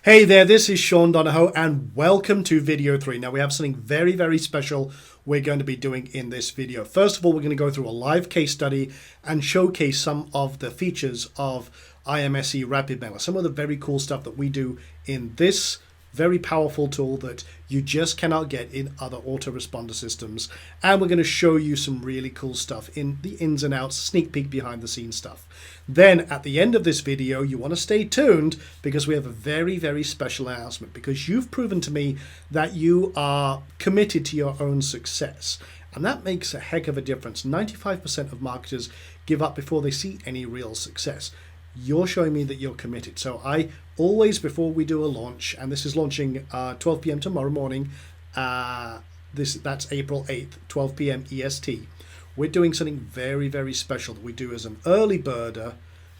Hey there, this is Sean Donahoe and welcome to video 3. Now we have something very, very special we're going to be doing in this video. First of all, we're going to go through a live case study and showcase some of the features of IMSC Rapid Mailer, some of the very cool stuff that we do in this very powerful tool that you just cannot get in other autoresponder systems. And we're going to show you some really cool stuff in the ins and outs, sneak peek behind the scenes stuff. Then at the end of this video, you want to stay tuned because we have a very, very special announcement, because you've proven to me that you are committed to your own success. And that makes a heck of a difference. 95% of marketers give up before they see any real success. You're showing me that you're committed. So I always, before we do a launch, and this is launching 12 p.m. tomorrow morning, that's April 8th, 12 p.m. EST. We're doing something very, very special that we do as an early birder.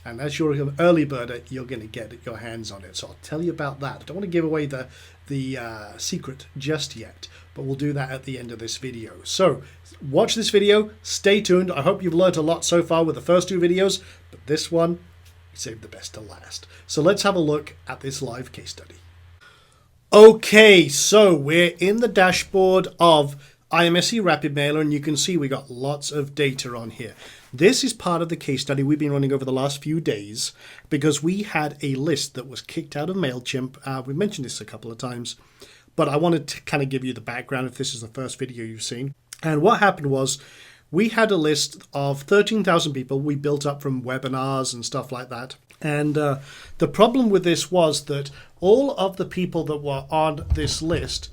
And as you're an early birder, you're going to get your hands on it. So I'll tell you about that. I don't want to give away the secret just yet, but we'll do that at the end of this video. So watch this video, stay tuned. I hope you've learned a lot so far with the first two videos, but this one, save the best to last. So let's have a look at this live case study. Okay, so we're in the dashboard of IMSC Rapid Mailer, and you can see we got lots of data on here. This is part of the case study we've been running over the last few days because we had a list that was kicked out of MailChimp. We mentioned this a couple of times, but I wanted to kind of give you the background if this is the first video you've seen. And what happened was we had a list of 13,000 people we built up from webinars and stuff like that. And the problem with this was that all of the people that were on this list,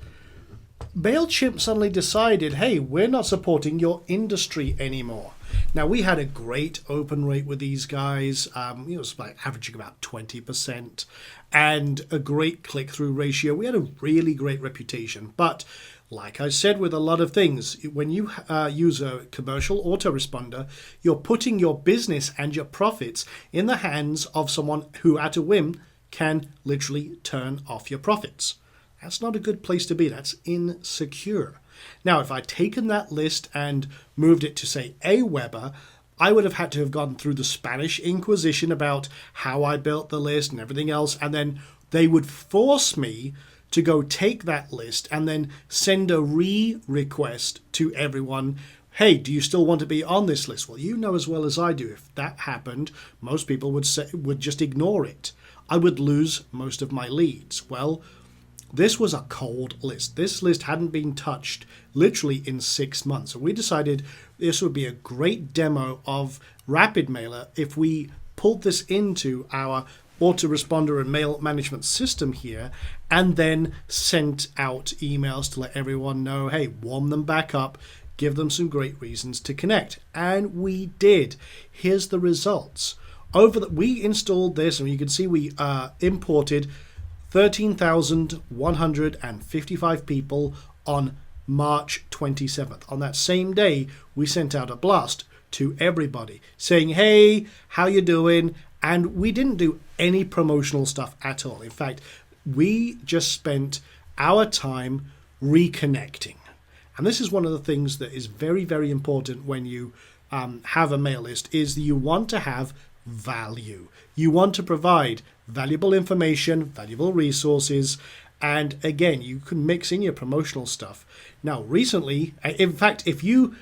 MailChimp suddenly decided, hey, we're not supporting your industry anymore. Now, we had a great open rate with these guys. It was like averaging about 20% and a great click-through ratio. We had a really great reputation. But like I said with a lot of things, when you use a commercial autoresponder, you're putting your business and your profits in the hands of someone who at a whim can literally turn off your profits. That's not a good place to be. That's insecure. Now, if I'd taken that list and moved it to, say, Aweber, I would have had to have gone through the Spanish Inquisition about how I built the list and everything else, and then they would force me to go take that list and then send a request to everyone. Hey, do you still want to be on this list? Well, you know as well as I do, if that happened, most people would just ignore it. I would lose most of my leads. Well, this was a cold list. This list hadn't been touched literally in 6 months. So we decided this would be a great demo of Rapid Mailer if we pulled this into our autoresponder and mail management system here and then sent out emails to let everyone know, hey, warm them back up, give them some great reasons to connect. And we did. Here's the results. We installed this, and you can see we imported 13,155 people on March 27th. On that same day, we sent out a blast to everybody saying, hey, how you doing? And we didn't do any promotional stuff at all. In fact, we just spent our time reconnecting. And this is one of the things that is very, very important when you have a mail list, is that you want to have value. You want to provide valuable information, valuable resources, and again, you can mix in your promotional stuff. Now, recently, in fact, if you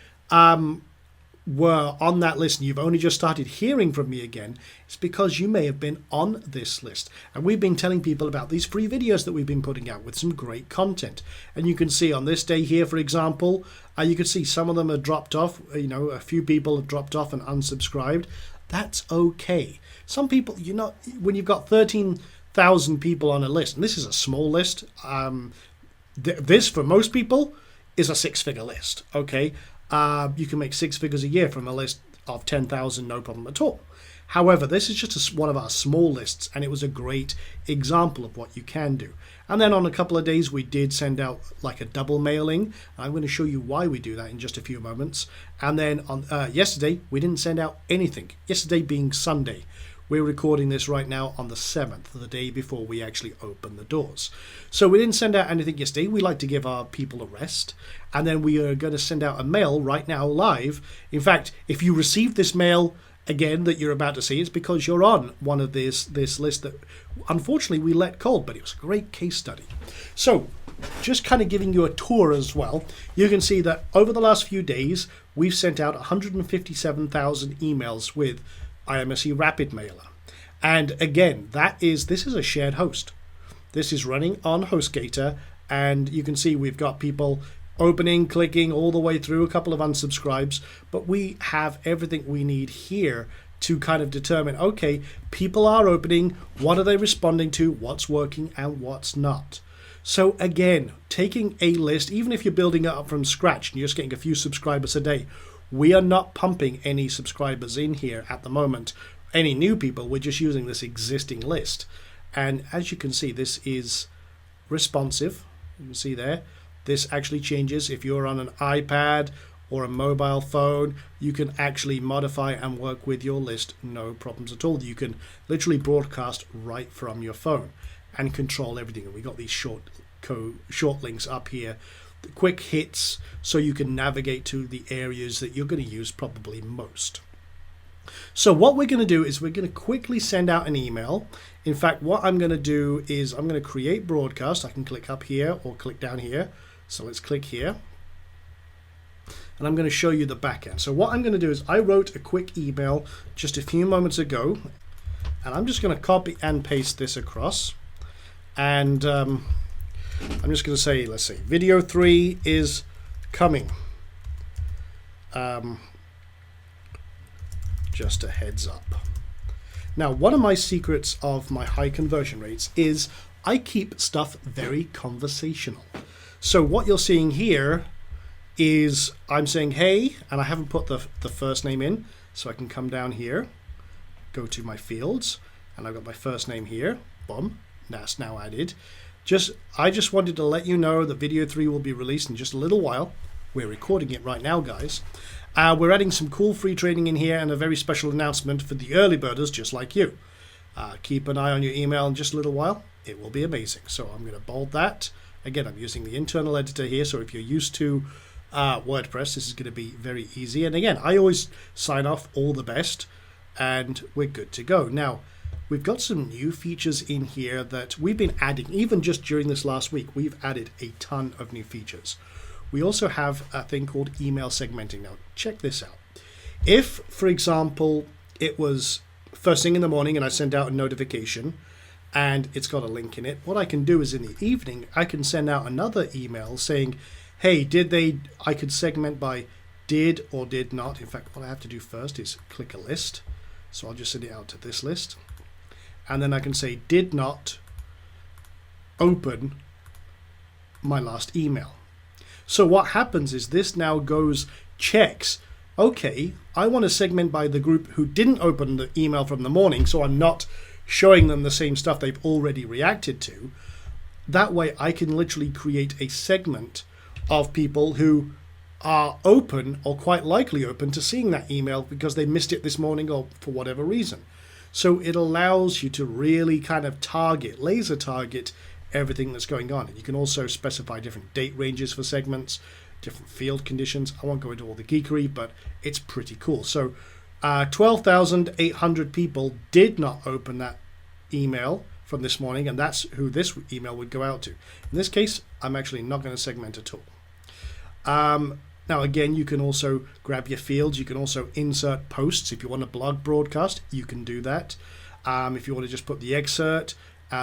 were on that list and you've only just started hearing from me again, it's because you may have been on this list. And we've been telling people about these free videos that we've been putting out with some great content. And you can see on this day here, for example, you can see some of them are dropped off. A few people have dropped off and unsubscribed. That's okay. Some people, when you've got 13,000 people on a list, and this is a small list, this for most people is a 6-figure list, okay? You can make 6 figures a year from a list of 10,000, no problem at all. However, this is just one of our small lists, and it was a great example of what you can do. And then on a couple of days, we did send out like a double mailing. I'm going to show you why we do that in just a few moments. And then on yesterday, we didn't send out anything. Yesterday being Sunday. We're recording this right now on the 7th, the day before we actually open the doors. So we didn't send out anything yesterday. We like to give our people a rest. And then we are going to send out a mail right now live. In fact, if you received this mail again that you're about to see is because you're on one of this list that unfortunately we let cold, but it was a great case study. So just kind of giving you a tour as well, you can see that over the last few days we've sent out 157,000 emails with IMSC Rapid Mailer. And again, this is a shared host. This is running on HostGator, and you can see we've got people opening, clicking all the way through, a couple of unsubscribes, but we have everything we need here to kind of determine, okay, people are opening, what are they responding to, what's working and what's not. So again, taking a list, even if you're building it up from scratch and you're just getting a few subscribers a day, we are not pumping any subscribers in here at the moment, any new people, we're just using this existing list. And as you can see, this is responsive. You can see there, this actually changes if you're on an iPad or a mobile phone. You can actually modify and work with your list, no problems at all. You can literally broadcast right from your phone and control everything. And we got these short links up here, the quick hits, so you can navigate to the areas that you're going to use probably most. So what we're going to do is we're going to quickly send out an email. In fact, what I'm going to do is I'm going to create broadcast. I can click up here or click down here. So let's click here. And I'm going to show you the back end. So what I'm going to do is I wrote a quick email just a few moments ago. And I'm just going to copy and paste this across. And I'm just going to say, let's see, video 3 is coming. Just a heads up. Now, one of my secrets of my high conversion rates is I keep stuff very conversational. So what you're seeing here is I'm saying, hey, and I haven't put the first name in, so I can come down here, go to my fields, and I've got my first name here. Boom, that's now added. I just wanted to let you know that video 3 will be released in just a little while. We're recording it right now, guys. We're adding some cool free training in here and a very special announcement for the early birders just like you. Keep an eye on your email in just a little while. It will be amazing. So I'm going to bold that. Again, I'm using the internal editor here, so if you're used to WordPress, this is going to be very easy. And again, I always sign off all the best, and we're good to go. Now, we've got some new features in here that we've been adding. Even just during this last week, we've added a ton of new features. We also have a thing called email segmenting. Now, check this out. If, for example, it was first thing in the morning and I send out a notification and it's got a link in it, what I can do is in the evening, I can send out another email saying, hey, I could segment by did or did not. In fact, what I have to do first is click a list. So I'll just send it out to this list. And then I can say did not open my last email. So what happens is this now checks, okay, I want to segment by the group who didn't open the email from the morning, so I'm not showing them the same stuff they've already reacted to. That way I can literally create a segment of people who are open or quite likely open to seeing that email because they missed it this morning or for whatever reason. So it allows you to really kind of laser target everything that's going on. And you can also specify different date ranges for segments, different field conditions. I won't go into all the geekery, but it's pretty cool. So 12,800 people did not open that email from this morning, and that's who this email would go out to. In this case, I'm actually not going to segment at all. Now, again, you can also grab your fields. You can also insert posts. If you want a blog broadcast, you can do that. If you want to just put the excerpt,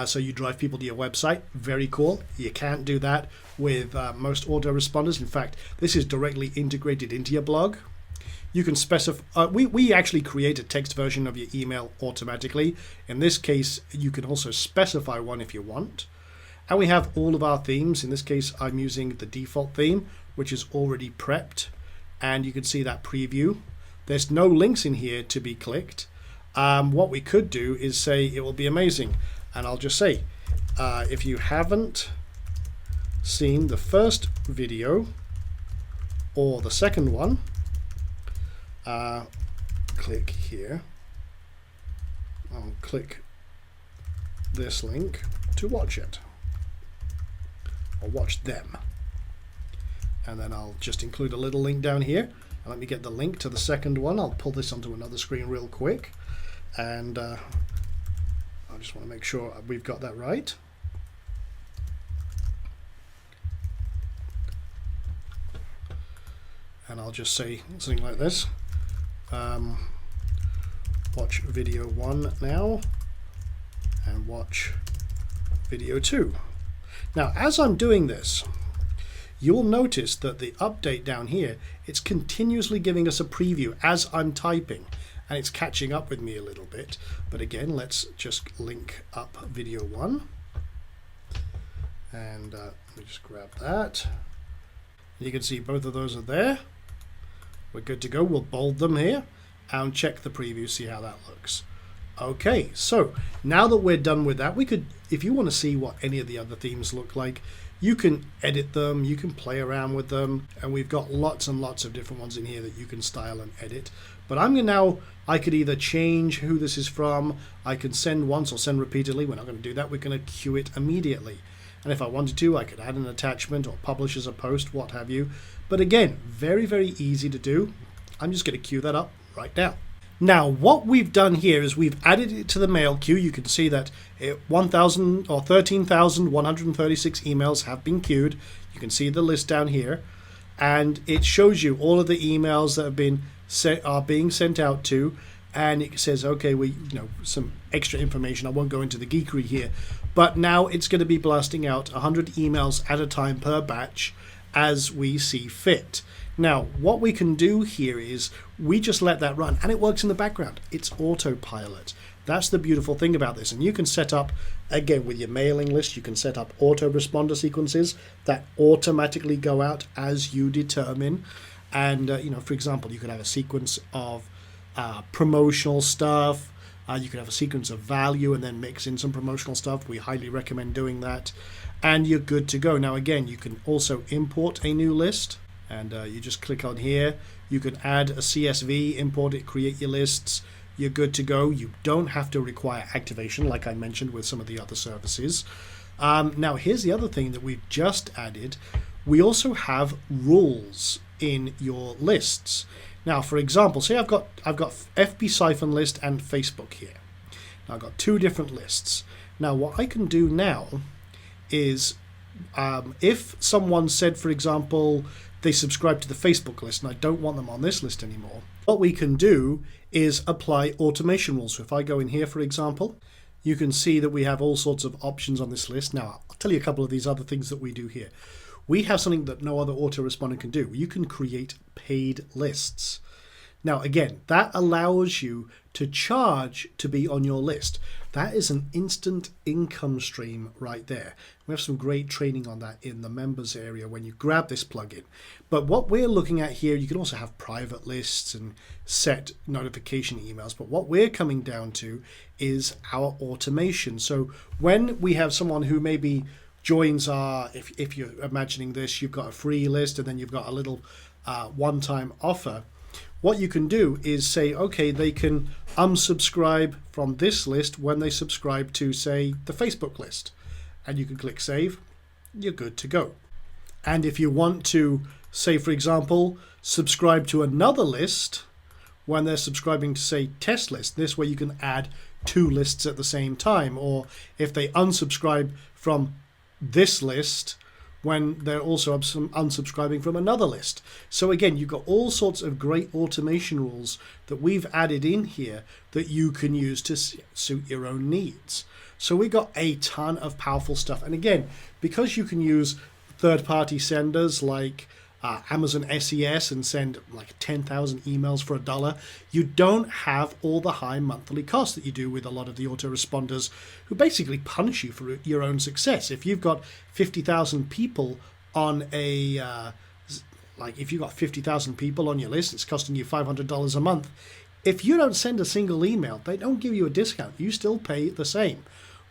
so you drive people to your website, very cool. You can't do that with most autoresponders. In fact, this is directly integrated into your blog. You can specify, we actually create a text version of your email automatically. In this case, you can also specify one if you want. And we have all of our themes. In this case, I'm using the default theme, which is already prepped. And you can see that preview. There's no links in here to be clicked. What we could do is say it will be amazing. And I'll just say, if you haven't seen the first video or the second one, click here. I'll click this link to watch it, or watch them. And then I'll just include a little link down here. Let me get the link to the second one. I'll pull this onto another screen real quick, and I just want to make sure we've got that right. And I'll just say something like this. Watch video 1 now, and watch video 2. Now, as I'm doing this, you'll notice that the update down here, it's continuously giving us a preview as I'm typing, and it's catching up with me a little bit. But again, let's just link up video 1, and let me just grab that. You can see both of those are there. We're good to go. We'll bold them here and check the preview, see how that looks. Okay, so now that we're done with that, we could, if you want to see what any of the other themes look like, you can edit them, you can play around with them, and we've got lots and lots of different ones in here that you can style and edit. But I could either change who this is from, I can send once or send repeatedly. We're not going to do that, we're going to queue it immediately. And if I wanted to, I could add an attachment or publish as a post, what have you. But again, very, very easy to do. I'm just going to queue that up right now. Now, what we've done here is we've added it to the mail queue. You can see that 1,000 or 13,136 emails have been queued. You can see the list down here, and it shows you all of the emails that have been being sent out to. And it says, okay, some extra information. I won't go into the geekery here, but now it's going to be blasting out 100 emails at a time per batch as we see fit. Now, what we can do here is we just let that run, and it works in the background. It's autopilot. That's the beautiful thing about this. And you can set up, again, with your mailing list, you can set up autoresponder sequences that automatically go out as you determine. And, for example, you could have a sequence of promotional stuff. You could have a sequence of value and then mix in some promotional stuff. We highly recommend doing that. And you're good to go. Now, again, you can also import a new list. And you just click on here. You can add a CSV, import it, create your lists. You're good to go. You don't have to require activation like I mentioned with some of the other services. Now, here's the other thing that we've just added. We also have rules in your lists. Now, for example, say I've got FB Siphon list and Facebook here. Now, I've got two different lists. Now, what I can do now is if someone said, for example, they subscribe to the Facebook list and I don't want them on this list anymore, what we can do is apply automation rules. So if I go in here, for example, you can see that we have all sorts of options on this list. Now, I'll tell you a couple of these other things that we do here. We have something that no other autoresponder can do. You can create paid lists. Now, again, that allows you to charge to be on your list. That is an instant income stream right there. We have some great training on that in the members area when you grab this plugin. But what we're looking at here, you can also have private lists and set notification emails. But what we're coming down to is our automation. So when we have someone who maybe joins our, if you're imagining this, you've got a free list and then you've got a little one-time offer. What you can do is say, okay, they can unsubscribe from this list when they subscribe to, say, the Facebook list. And you can click save. You're good to go. And if you want to, say, for example, subscribe to another list when they're subscribing to, say, test list, this way you can add two lists at the same time. Or if they unsubscribe from this list when they're also unsubscribing from another list. So again, you've got all sorts of great automation rules that we've added in here that you can use to suit your own needs. So we got a ton of powerful stuff. And again, because you can use third-party senders like Amazon SES and send like 10,000 emails for $1, you don't have all the high monthly costs that you do with a lot of the autoresponders who basically punish you for your own success. If you've got 50,000 people on if you've got 50,000 people on your list, it's costing you $500 a month. If you don't send a single email, they don't give you a discount. You still pay the same.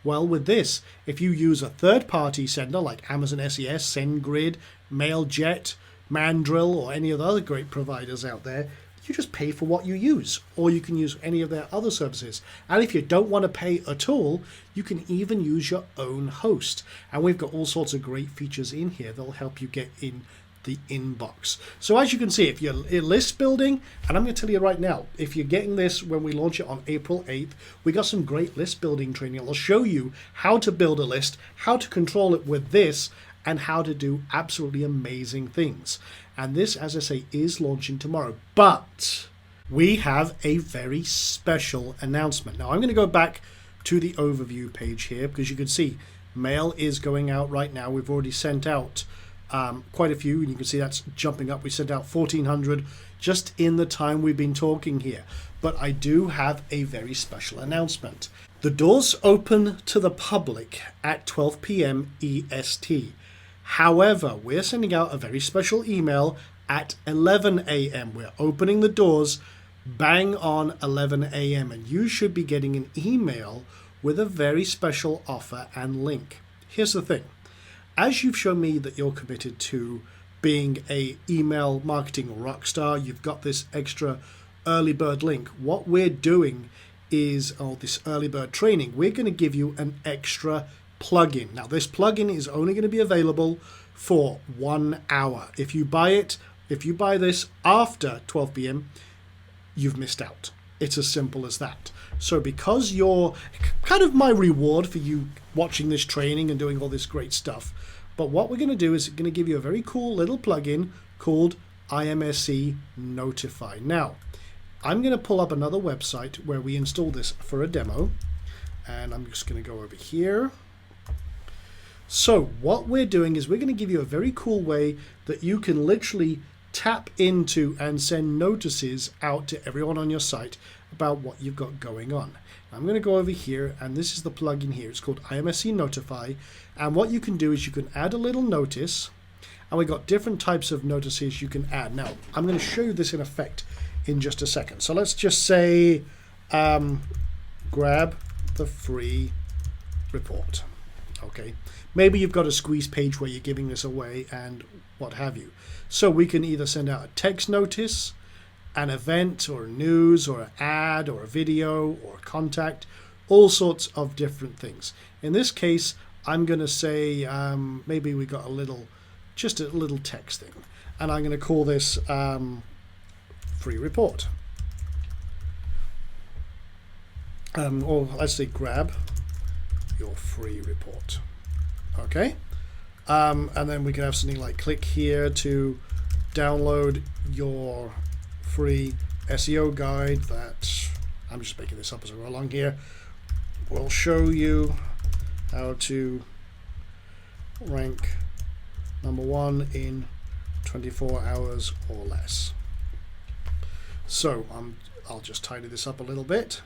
Well, with this, if you use a third-party sender like Amazon SES, SendGrid, MailJet, Mandrill, or any of the other great providers out there, you just pay for what you use, or you can use any of their other services. And if you don't want to pay at all, you can even use your own host. And we've got all sorts of great features in here that'll help you get in the inbox. So as you can see, if you're list building, and I'm going to tell you right now, if you're getting this when we launch it on April 8th, we got some great list building training. I'll show you how to build a list, how to control it with this, and how to do absolutely amazing things. And this, as I say, is launching tomorrow. But we have a very special announcement. Now I'm going to go back to the overview page here, because you can see mail is going out right now. We've already sent out quite a few, and you can see that's jumping up. We sent out 1,400 just in the time we've been talking here. But I do have a very special announcement. The doors open to the public at 12 p.m. EST. However, we're sending out a very special email at 11 a.m. We're opening the doors bang on 11 a.m. and you should be getting an email with a very special offer and link. Here's the thing. As you've shown me that you're committed to being a email marketing rock star, you've got this extra early bird link. What we're doing is, this early bird training, we're going to give you an extra plugin. Now this plugin is only going to be available for 1 hour. If you buy this after 12 p.m., you've missed out. It's as simple as that. So because you're kind of my reward for you watching this training and doing all this great stuff, but what we're going to do is going to give you a very cool little plugin called IMSC Notify. Now, I'm going to pull up another website where we install this for a demo, and I'm just going to go over here. So what we're doing is we're going to give you a very cool way that you can literally tap into and send notices out to everyone on your site about what you've got going on. I'm going to go over here, and this is the plugin here. It's called IMSC Notify, and what you can do is you can add a little notice, and we've got different types of notices you can add. Now I'm going to show you this in effect in just a second. So let's just say grab the free report. Okay, maybe you've got a squeeze page where you're giving this away and what have you. So we can either send out a text notice, an event or a news or an ad or a video or a contact, all sorts of different things. In this case, I'm going to say maybe we got just a little text thing, and I'm going to call this free report. Or let's say grab your free report. Okay, and then we can have something like click here to download your free SEO guide that I'm just making this up as I go along here. We'll show you how to rank #1 in 24 hours or less. So I'll just tidy this up a little bit.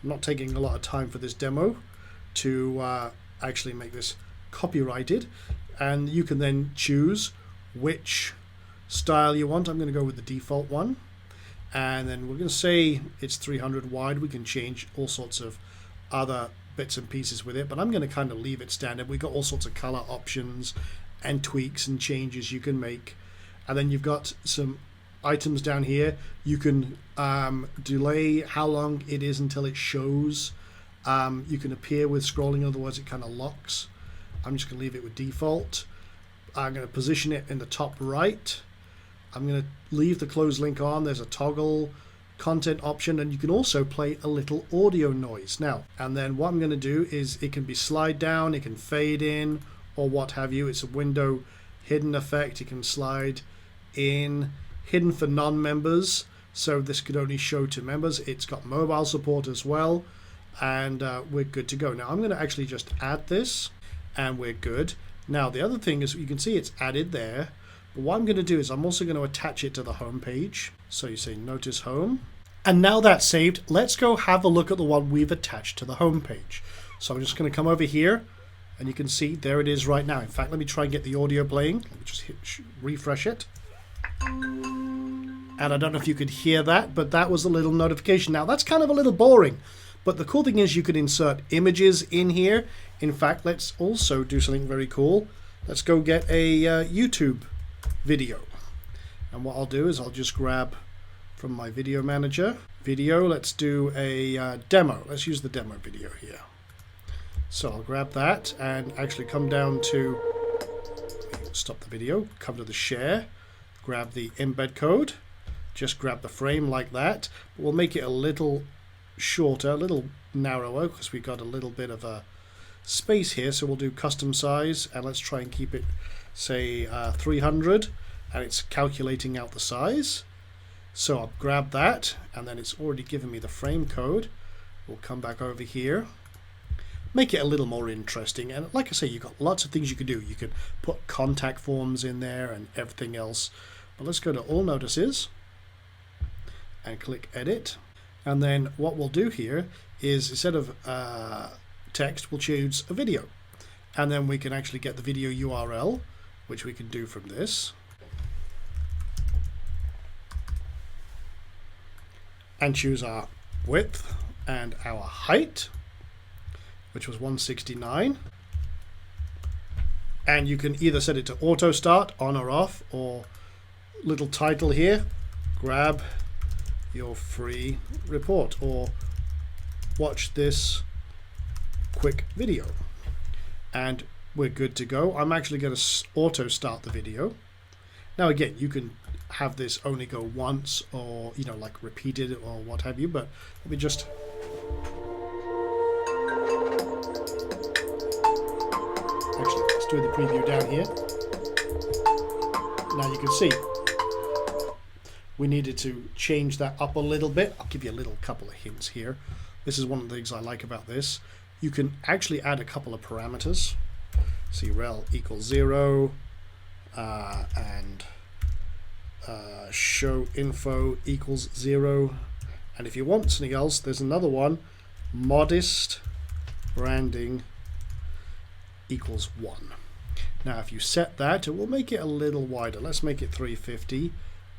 I'm not taking a lot of time for this demo to actually make this copyrighted, and you can then choose which style you want. I'm going to go with the default one, and then we're going to say it's 300 wide. We can change all sorts of other bits and pieces with it, but I'm going to kind of leave it standard. We've got all sorts of color options and tweaks and changes you can make, and then you've got some items down here. You can delay how long it is until it shows. You can appear with scrolling, otherwise it kind of locks. I'm just going to leave it with default. I'm going to position it in the top right. I'm going to leave the close link on. There's a toggle content option, and you can also play a little audio noise now. And then what I'm going to do is it can be slide down, it can fade in, or what have you. It's a window hidden effect. It can slide in, hidden for non-members, so this could only show to members. It's got mobile support as well, and we're good to go. Now I'm going to actually just add this, and we're good. Now the other thing is you can see it's added there, but what I'm going to do is I'm also going to attach it to the home page. So you say notice home, and now that's saved. Let's go have a look at the one we've attached to the home page. So I'm just going to come over here, and you can see there it is right now. In fact, let me try and get the audio playing. Let me just refresh it. And I don't know if you could hear that, but that was a little notification. Now that's kind of a little boring, but the cool thing is you can insert images in here. In fact, let's also do something very cool. Let's go get a YouTube video. And what I'll do is I'll just grab from my video manager, video, let's do a demo. Let's use the demo video here. So I'll grab that and actually come down to, stop the video, come to the share. grab the embed code, just grab the frame like that. We'll make it a little shorter, a little narrower, because we've got a little bit of a space here. So we'll do custom size, and let's try and keep it, say, 300, and it's calculating out the size. So I'll grab that, and then it's already given me the frame code. We'll come back over here, make it a little more interesting, and like I say, you've got lots of things you can do. You can put contact forms in there and everything else. But let's go to all notices and click edit, and then what we'll do here is, instead of text, we'll choose a video, and then we can actually get the video URL, which we can do from this, and choose our width and our height, which was 169, and you can either set it to auto start, on or off, or little title here, grab your free report, or watch this quick video, and we're good to go. I'm actually going to auto start the video. Now again, you can have this only go once, or like repeated or what have you, but let me just actually, let's do the preview down here. Now you can see we needed to change that up a little bit. I'll give you a little couple of hints here. This is one of the things I like about this. You can actually add a couple of parameters. See, rel equals 0, and show info equals 0. And if you want something else, there's another one, modest branding equals 1. Now if you set that, it will make it a little wider. Let's make it 350,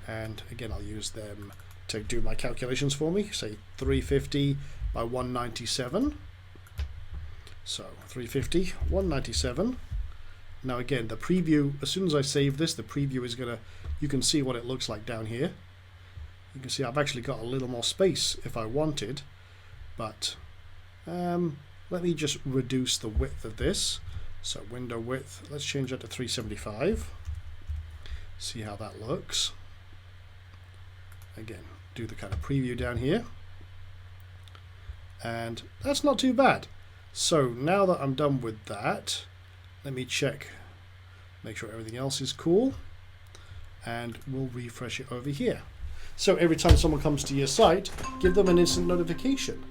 and again I'll use them to do my calculations for me. Say 350 by 197. So 350, 197. Now again, the preview, as soon as I save this, the preview is gonna, you can see what it looks like down here. You can see I've actually got a little more space if I wanted, but let me just reduce the width of this. So window width, let's change that to 375. See how that looks. Again, do the kind of preview down here. And that's not too bad. So now that I'm done with that, let me check, make sure everything else is cool, and we'll refresh it over here. So every time someone comes to your site, give them an instant notification.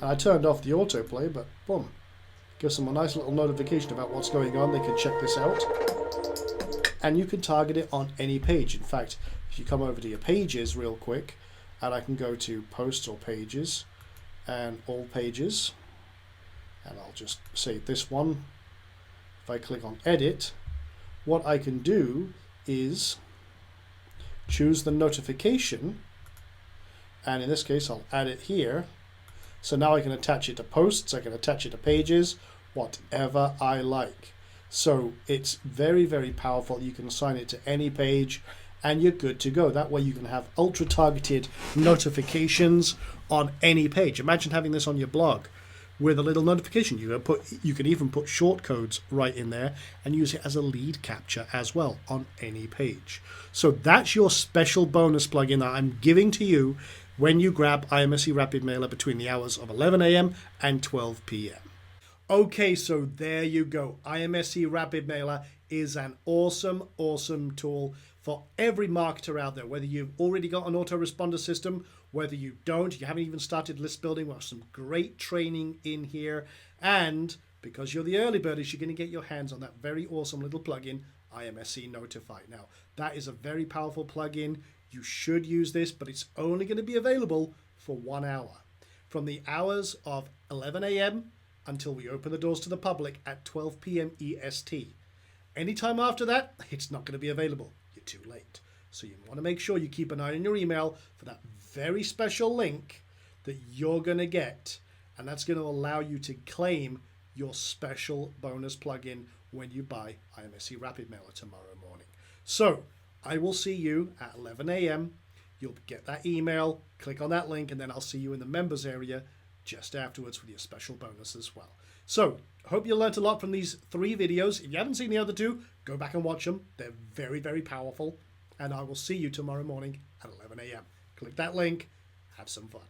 And I turned off the autoplay, but boom, gives them a nice little notification about what's going on. They can check this out, and you can target it on any page. In fact, if you come over to your pages real quick, and I can go to posts or pages and all pages, and I'll just say this one. If I click on edit, what I can do is choose the notification, and in this case I'll add it here. So now I can attach it to posts, I can attach it to pages, whatever I like. So it's very, very powerful. You can assign it to any page and you're good to go. That way you can have ultra targeted notifications on any page. Imagine having this on your blog with a little notification. You can even put short codes right in there and use it as a lead capture as well on any page. So that's your special bonus plugin that I'm giving to you when you grab IMSC Rapid Mailer between the hours of 11 a.m. and 12 p.m. Okay, so there you go. IMSC Rapid Mailer is an awesome, awesome tool for every marketer out there, whether you've already got an autoresponder system, whether you don't, you haven't even started list building. We've got some great training in here. And because you're the early birdies, you're going to get your hands on that very awesome little plugin, IMSC Notify. Now, that is a very powerful plugin. You should use this, but it's only going to be available for 1 hour. From the hours of 11 a.m. until we open the doors to the public at 12 p.m. EST. Anytime after that, it's not going to be available. You're too late. So you want to make sure you keep an eye on your email for that very special link that you're going to get. And that's going to allow you to claim your special bonus plugin when you buy IMSC Rapid Mailer tomorrow morning. So I will see you at 11 a.m. You'll get that email, click on that link, and then I'll see you in the members area just afterwards with your special bonus as well. So I hope you learned a lot from these 3 videos. If you haven't seen the other 2, go back and watch them. They're very, very powerful. and I will see you tomorrow morning at 11 a.m. Click that link, have some fun.